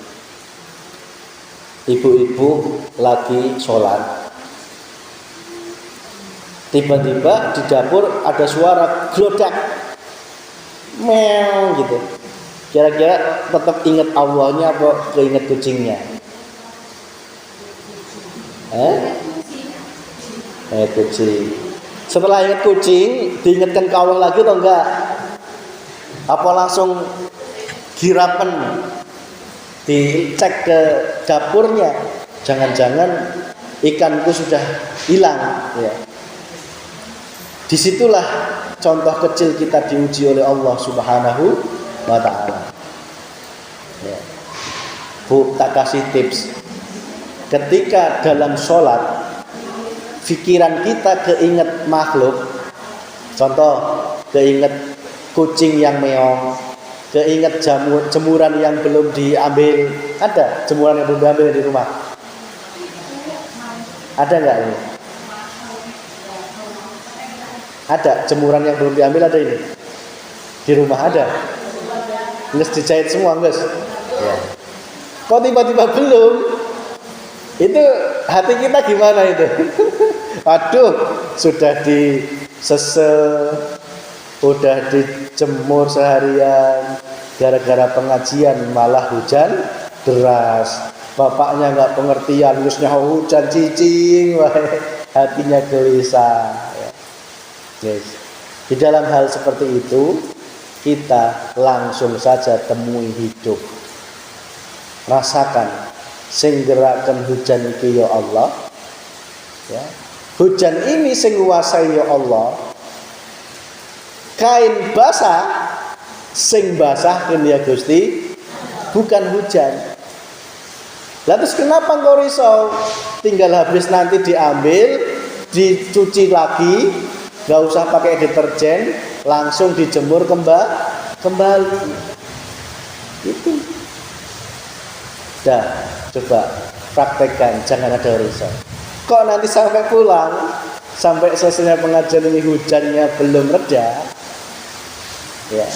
ibu-ibu lagi sholat, tiba-tiba di dapur ada suara glodak, meow gitu. Kira-kira tetap ingat Allahnya apa keinget kucingnya? Kucing. Setelah ingat kucing, diingatkan ke Allah lagi atau enggak? Apa langsung girapen, dicek ke dapurnya? Jangan-jangan ikanku sudah hilang, ya. Disitulah contoh kecil kita diuji oleh Allah Subhanahu wa ta'ala. Ya. Bu, tak kasih tips. Ketika dalam sholat pikiran kita keinget makhluk, contoh keinget kucing yang meong, keinget jemuran yang belum diambil. Ada jemuran yang belum diambil di rumah? Ada nggak ini? Ada jemuran yang belum diambil, ada ini? Di rumah ada? Nges dijahit semua, nges? Ya. Kok tiba-tiba belum? Itu hati kita gimana itu? Aduh, sudah disese, udah dijemur seharian, gara-gara pengajian malah hujan deras. Bapaknya nggak pengertian, terusnya hujan cicing, hatinya gelisah. Yes. Di dalam hal seperti itu, kita langsung saja temui hidup. Rasakan, sing gerakan hujan iki ya Allah. Ya. Hujan ini sing nguasai ya Allah. Kain basah sing basahkeun ya Gusti, bukan hujan. Lah terus kenapa engkau risau? Tinggal habis nanti diambil, dicuci lagi, gak usah pakai deterjen, langsung dijemur kembali. Itu. Dah, coba praktekkan, jangan ada risau. Kok nanti sampai pulang, sampai selesai pengajian ini hujannya belum reda, ya,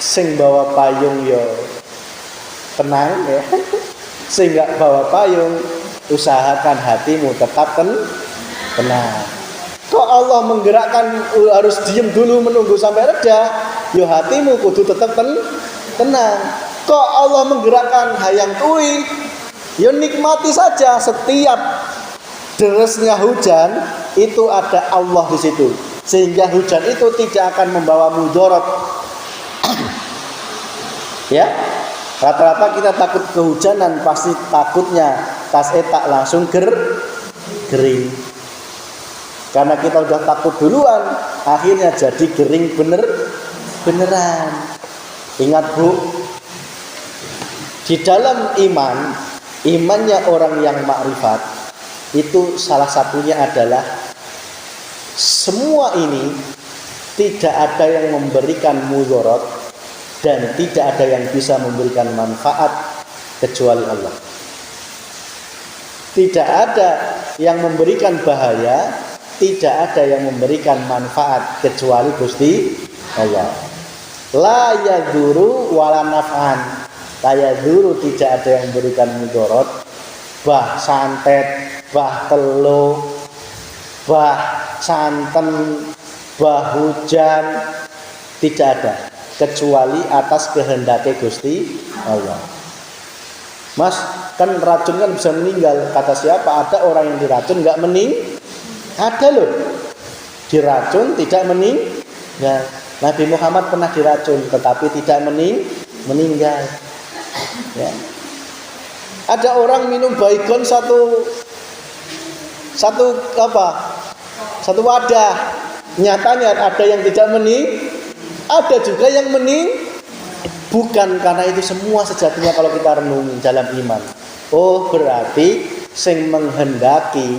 sing bawa payung yo tenang ya. Sing gak bawa payung, usahakan hatimu tetap tenang. Kok Allah menggerakkan harus diem dulu menunggu sampai reda, yo hatimu kudu tetap tenang. Kok Allah menggerakkan hayang tui, yo nikmati saja. Setiap derasnya hujan itu ada Allah di situ, sehingga hujan itu tidak akan membawa mudarat. Ya, rata-rata kita takut kehujanan, pasti takutnya tas etak langsung kering. Karena kita udah takut duluan, akhirnya jadi kering beneran. Ingat Bu, di dalam imannya orang yang makrifat itu salah satunya adalah semua ini tidak ada yang memberikan mudarat dan tidak ada yang bisa memberikan manfaat kecuali Allah. Tidak ada yang memberikan bahaya, tidak ada yang memberikan manfaat kecuali Gusti Allah. La yadzuru wala naf'an. La yadzuru, tidak ada yang memberikan mudarat, bah santet, bah telo, bah santen, bah hujan, tidak ada kecuali atas kehendaknya Gusti Allah. Mas, kan racun kan bisa meninggal. Kata siapa? Ada orang yang diracun nggak ada loh. Diracun tidak meninggal. Nabi Muhammad pernah diracun tetapi tidak meninggal. Ya. Ada orang minum baygon satu wadah. Nyatanya ada yang tidak ada juga yang bukan. Karena itu semua sejatinya kalau kita renungi dalam iman. Oh, berarti sing menghendaki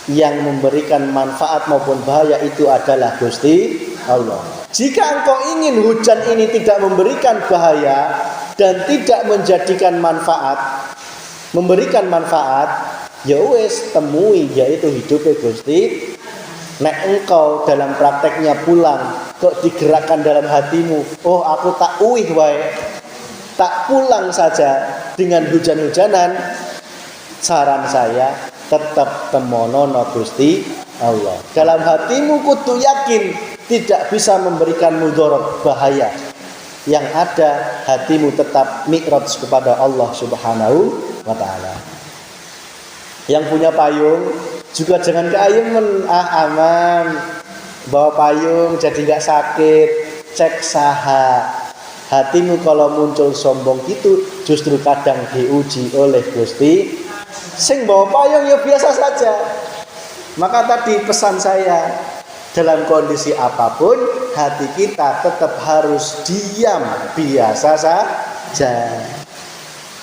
yang memberikan manfaat maupun bahaya itu adalah Gusti Allah. Jika engkau ingin hujan ini tidak memberikan bahaya dan tidak menjadikan manfaat, memberikan manfaat, ya wes temui, yaitu hidupnya Gusti. Nek engkau dalam prakteknya pulang kok digerakkan dalam hatimu, oh aku tak uih wae, tak pulang saja dengan hujan-hujanan, saran saya tetap temonono Gusti Allah. Dalam hatimu kudu yakin tidak bisa memberikan mudarat bahaya. Yang ada hatimu tetap mi'raj kepada Allah Subhanahu wa taala. Yang punya payung juga jangan keayuman, aman. Bawa payung jadi enggak sakit. Cek saha. Hatimu kalau muncul sombong gitu justru kadang diuji oleh Gusti. Sing bawa payung ya biasa saja. Maka tadi pesan saya, dalam kondisi apapun hati kita tetap harus diam biasa saja.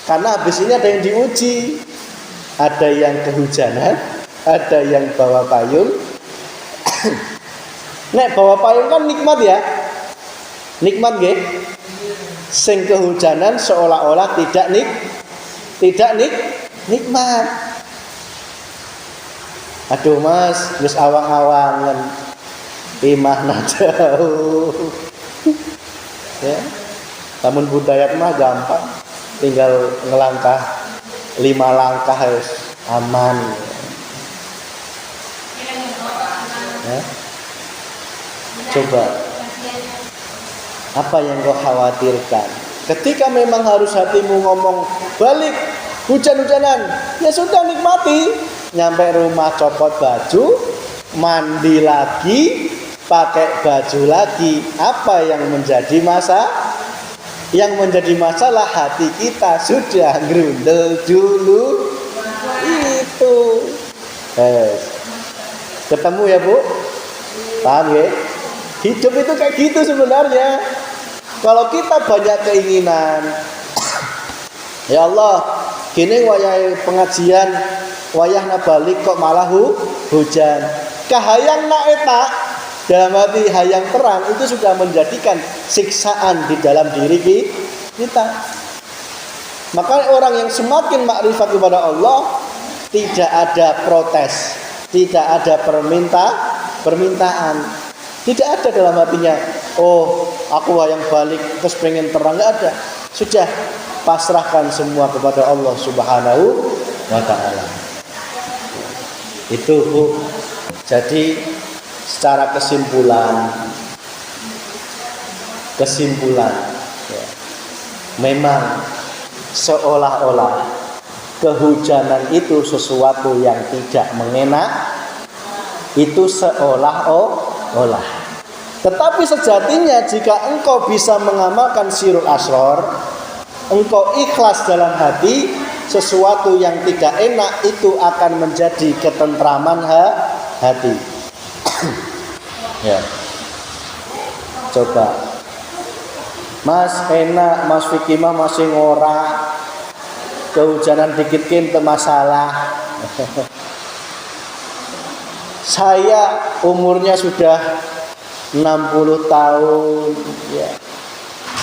Karena habis ini ada yang diuji. Ada yang kehujanan, ada yang bawa payung. Nek bawa payung kan nikmat ya. Nikmat nggih. Sing kehujanan seolah-olah tidak nikmat. Aduh Mas, wis awang-awangan. Imahna jauh. Ya. Namun budaya mah gampang. Tinggal ngelangkah 5 langkah harus aman. Ya. Coba apa yang kau khawatirkan? Ketika memang harus hatimu ngomong balik hujan-hujanan, ya sudah nikmati. Nyampe rumah copot baju, mandi lagi, pakai baju lagi. Apa yang menjadi Yang menjadi masalah hati kita sudah grundel dulu. Itu. Ketemu ya Bu? Paham ya? Hidup itu kayak gitu sebenarnya. Kalau kita banyak keinginan, ya Allah, gini wayah pengajian, wayahna balik kok malah hujan. Kahayang na eta, dalam hati hayang terang itu sudah menjadikan siksaan di dalam diri kita. Maka orang yang semakin makrifat kepada Allah, tidak ada protes, tidak ada permintaan. Tidak ada dalam hatinya, oh aku wayang balik terus pengen terang, nggak ada. Sudah pasrahkan semua kepada Allah Subhanahu wa ta'ala. Itu Bu. Jadi secara kesimpulan ya, memang seolah-olah kehujanan itu sesuatu yang tidak mengenak, itu seolah-olah. Tetapi sejatinya jika engkau bisa mengamalkan sirul asror, engkau ikhlas dalam hati, sesuatu yang tidak enak itu akan menjadi ketentraman hati. Ya. Coba Mas enak, Mas Fikri mah masih ngora, kehujanan dikit kente masalah. Saya umurnya sudah 60 tahun ya.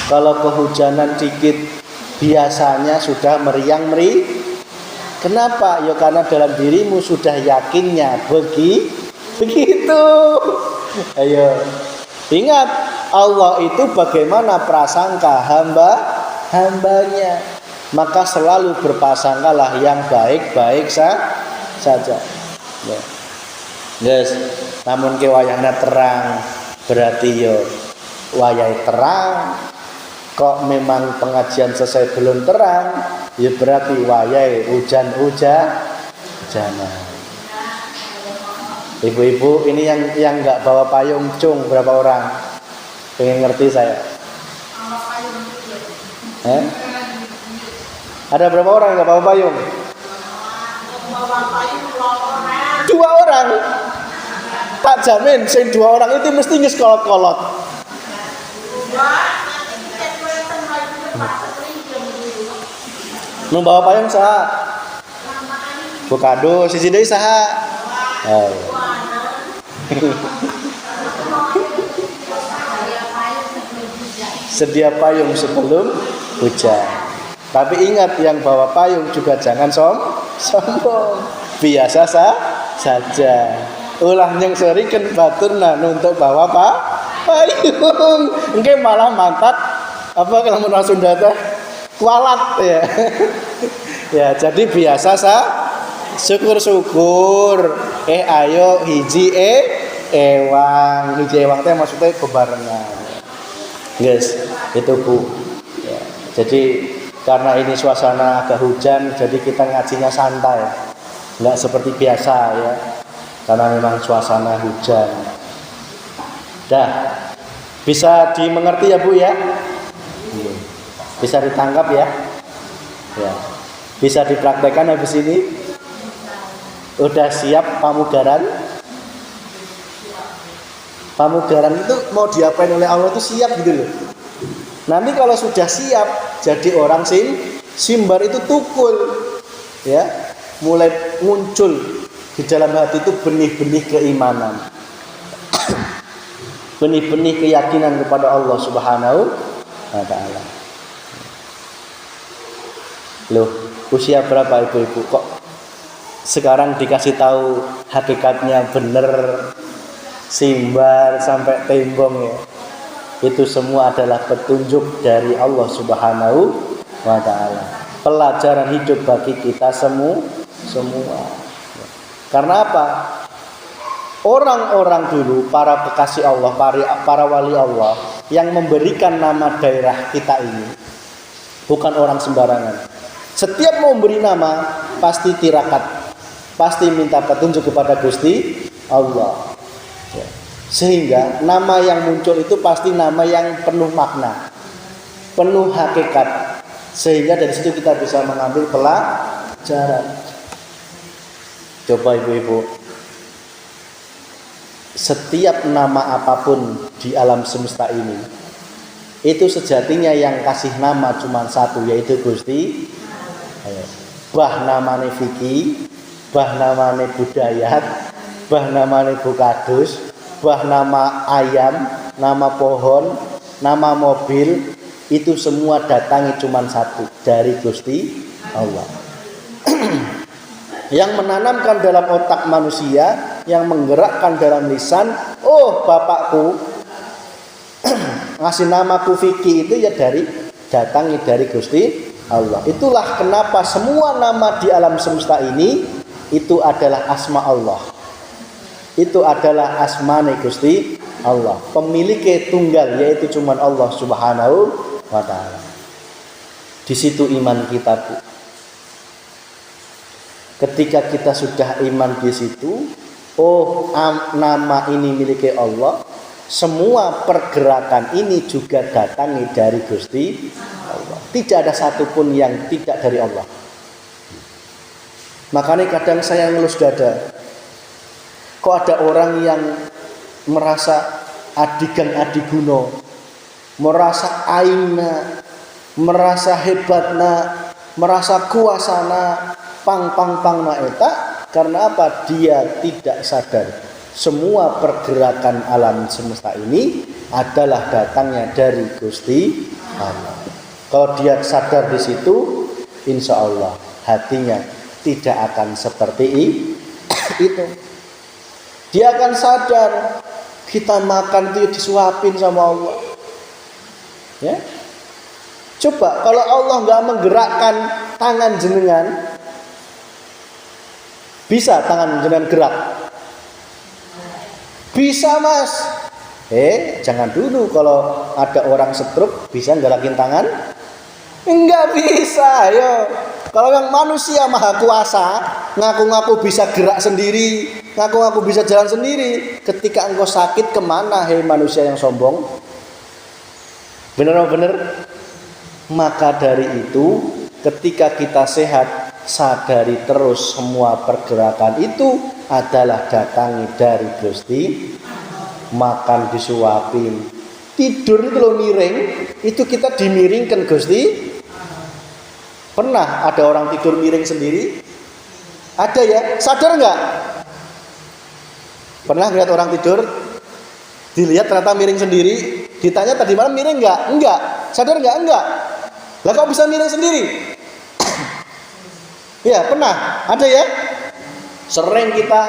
Kalau kehujanan dikit biasanya sudah meriang-meri. Kenapa? Ya karena dalam dirimu sudah yakinnya begitu. Ayo. Ingat, Allah itu bagaimana prasangka hambanya. Maka selalu berprasangkalah yang baik-baik saja. Ya. Yes, namun ke wayahna terang berarti yo wayai terang. Kok memang pengajian selesai belum terang, ya berarti wayai hujan-hujanan. Ibu-ibu ini yang nggak bawa payung cung berapa orang? Pengen ngerti saya? Ada berapa orang yang nggak bawa payung? 2 orang. Tak jamin sing 2 orang itu mesti ngis kolot-kolot. Membawa payung saha? Bukado sisi deui saha? Sedia payung sebelum hujan. Tapi ingat, yang bawa payung juga jangan sombong. Biasa saja. Ulah yang serikan baturna untuk bawa payung. Engke malah mantap apa kalau mun Sunda teh kualat ya. Ya, jadi biasa syukur-syukur. Ayo hiji ewang. Hiji ewang teh maksudnya bebarengan. Guys, itu Bu. Ya, jadi karena ini suasana agak hujan, jadi kita ngajinya santai. Enggak seperti biasa ya. Karena memang suasana hujan. Dah, bisa dimengerti ya Bu ya? Bisa ditangkap ya? Ya. Bisa dipraktekkan habis ini? Udah siap pamugaran? Pamugaran itu mau diapain oleh Allah itu siap gitu loh. Nanti kalau sudah siap jadi orang simbar itu tukul. Ya, mulai muncul di dalam hati itu benih-benih keimanan. benih-benih keyakinan kepada Allah Subhanahu wa taala. Loh, usia berapa ibu-ibu kok sekarang dikasih tahu hakikatnya bener, simbar sampai tembong ya. Itu semua adalah petunjuk dari Allah Subhanahu wa taala. Pelajaran hidup bagi kita semua. Karena apa? Orang-orang dulu, para kekasih Allah, para wali Allah yang memberikan nama daerah kita ini bukan orang sembarangan. Setiap mau memberi nama pasti tirakat, pasti minta petunjuk kepada Gusti Allah. Sehingga nama yang muncul itu pasti nama yang penuh makna, penuh hakikat. Sehingga dari situ kita bisa mengambil pelajaran. Coba ibu-ibu, setiap nama apapun di alam semesta ini, itu sejatinya yang kasih nama cuma satu, yaitu Gusti. Bah namane Vicky, bah namane Budayat, bah namane Bukadus, bah nama ayam, nama pohon, nama mobil, itu semua datangi cuma satu, dari Gusti Allah. Yang menanamkan dalam otak manusia, yang menggerakkan dalam lisan, oh bapakku ngasih namaku Vicky, itu ya datangi dari Gusti Allah. Itulah kenapa semua nama di alam semesta ini itu adalah asma Allah. Itu adalah asmane Gusti Allah. Pemiliknya tunggal, yaitu cuma Allah Subhanahu wa taala. Di situ iman kita, Bu. Ketika kita sudah iman di situ, oh nama ini miliknya Allah, semua pergerakan ini juga datangi dari Gusti Allah. Tidak ada satupun yang tidak dari Allah. Makanya kadang saya ngelus dada. Kok ada orang yang merasa adigan adiguno, merasa aina, merasa hebatna, merasa kuasana, pang na eta, karena apa? Dia tidak sadar semua pergerakan alam semesta ini adalah datangnya dari Gusti Allah. Kalau dia sadar di situ, insya Allah hatinya tidak akan seperti itu. Dia akan sadar kita makan itu disuapin sama Allah. Ya, coba kalau Allah nggak menggerakkan tangan jenengan, bisa tangan jenengan gerak? Bisa, Mas. Jangan dulu kalau ada orang stroke bisa gerakin tangan? Enggak bisa, ayo. Kalau yang manusia maha kuasa, ngaku-ngaku bisa gerak sendiri, ngaku-ngaku bisa jalan sendiri. Ketika engkau sakit kemana, hei manusia yang sombong? Benar-benar. Maka dari itu, ketika kita sehat, sadari terus semua pergerakan itu adalah datangi dari Gusti. Makan disuapin, tidur itu lo miring, itu kita dimiringkan Gusti. Pernah ada orang tidur miring sendiri? Ada ya? Sadar nggak? Pernah lihat orang tidur, dilihat ternyata miring sendiri, ditanya tadi malam miring nggak? Enggak. Sadar nggak? Enggak. Lah kok bisa miring sendiri? Ya pernah, ada ya? Sering kita,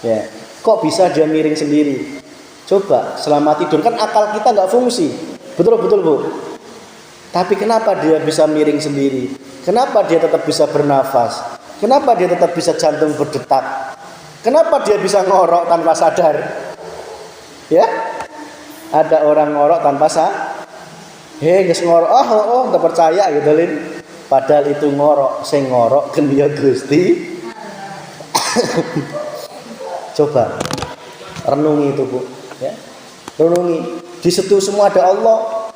ya kok bisa dia miring sendiri? Coba selama tidur kan akal kita nggak fungsi, betul Bu. Tapi kenapa dia bisa miring sendiri? Kenapa dia tetap bisa bernafas? Kenapa dia tetap bisa jantung berdetak? Kenapa dia bisa ngorok tanpa sadar? Ya, ada orang ngorok tanpa sadar. Nges ngorok, nggak percaya gitu Lin. Padahal itu ngorok, sing ngorok kan dia Gusti. Coba renungi itu Bu, ya. Renungi. Di situ semua ada Allah.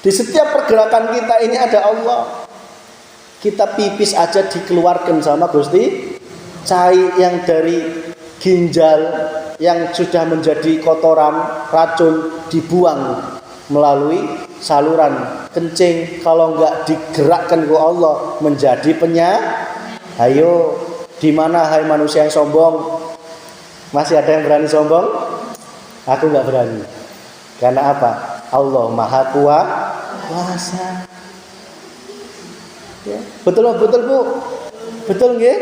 Di setiap pergerakan kita ini ada Allah. Kita pipis aja dikeluarkan sama Gusti. Cai yang dari ginjal yang sudah menjadi kotoran, racun dibuang melalui saluran kencing. Kalau enggak digerakkan ke Allah menjadi Ayo, di mana hai manusia yang sombong? Masih ada yang berani sombong? Aku nggak berani. Karena apa? Allah Maha Kuasa. Ya, betul Bu? Betul nggih?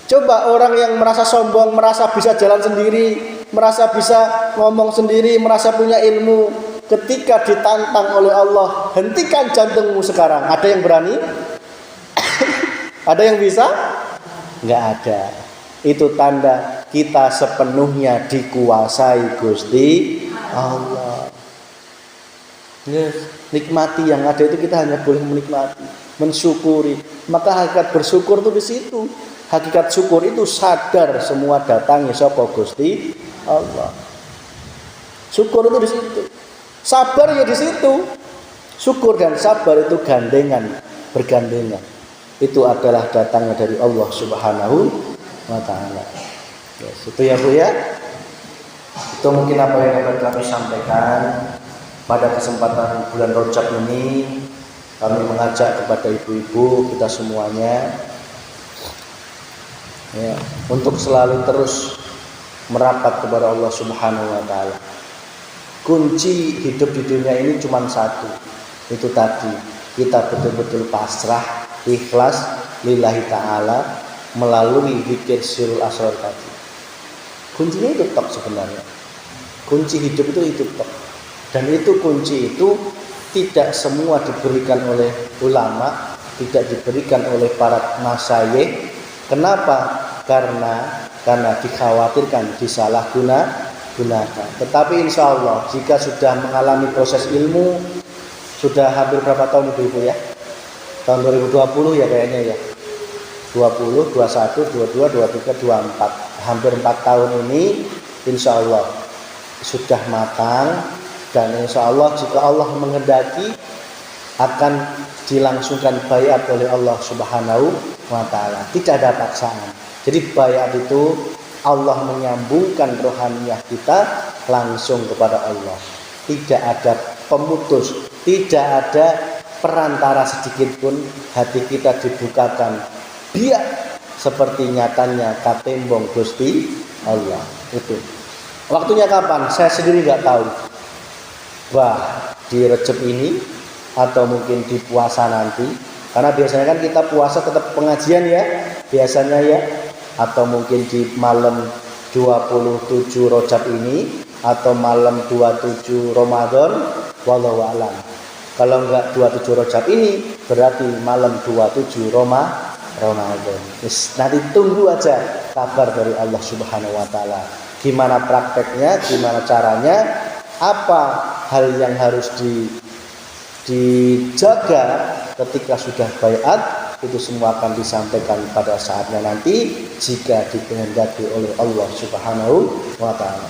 Coba orang yang merasa sombong, merasa bisa jalan sendiri, merasa bisa ngomong sendiri, merasa punya ilmu, ketika ditantang oleh Allah, hentikan jantungmu sekarang. Ada yang berani? Ada yang bisa? Nggak ada. Itu tanda kita sepenuhnya dikuasai Gusti Allah. Yes. Nikmati yang ada itu, kita hanya boleh menikmati, mensyukuri. Maka hakikat bersyukur itu di situ. Hakikat syukur itu sadar semua datangnya saka Gusti Allah. Syukur itu di situ. Sabar ya di situ. Syukur dan sabar itu bergandengan. Itu adalah datangnya dari Allah Subhanahu wa taala. Yes, itu ya Bu ya. Itu mungkin apa yang dapat kami sampaikan pada kesempatan bulan Rajab ini. Kami mengajak kepada ibu-ibu kita semuanya ya, untuk selalu terus merapat kepada Allah Subhanahu wa taala. Kunci hidup di dunia ini cuma satu. Itu tadi, kita betul-betul pasrah, ikhlas lillahi ta'ala melalui zikir sirul asrar tadi. Kuncinya itu tok sebenarnya. Kunci hidup itu tok. Dan itu kunci itu tidak semua diberikan oleh ulama, tidak diberikan oleh para masyayikh. Kenapa? Karena dikhawatirkan disalahgunakan. Tetapi insya Allah jika sudah mengalami proses ilmu, sudah hampir berapa tahun ibu ya? Tahun 2020 ya kayaknya ya. 20, 21, 22, 23, 24. Hampir 4 tahun ini insya Allah sudah matang. Dan insya Allah jika Allah menghendaki akan dilangsungkan baiat oleh Allah Subhanahu wa taala. Tidak ada paksaan. Jadi baiat itu Allah menyambungkan rohaniyah kita langsung kepada Allah. Tidak ada pemutus, tidak ada perantara sedikit pun. Hati kita dibukakan biar seperti nyatanya katembong Gusti Allah. Itu. Waktunya kapan? Saya sendiri nggak tahu. Wah, di Rejab ini atau mungkin di puasa nanti, karena biasanya kan kita puasa tetap pengajian ya biasanya ya, atau mungkin di malam 27 Rajab ini atau malam 27 Ramadan, wallahu a'lam. Kalau enggak 27 Rajab ini berarti malam 27 Ramadan. Nanti tunggu aja kabar dari Allah Subhanahu wa taala. Gimana prakteknya, gimana caranya, apa hal yang harus dijaga ketika sudah baiat, itu semua akan disampaikan pada saatnya nanti jika dikehendaki oleh Allah Subhanahu wa taala.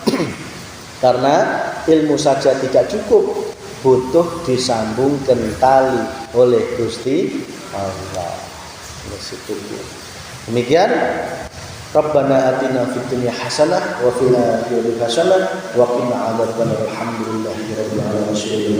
Karena ilmu saja tidak cukup, butuh disambungkan tali oleh Gusti Allah. Demikian. Rabbana atina fid dunya hasanah wa fil akhirati hasanah wa qina adzabannar. Alhamdulillahirabbil alamin.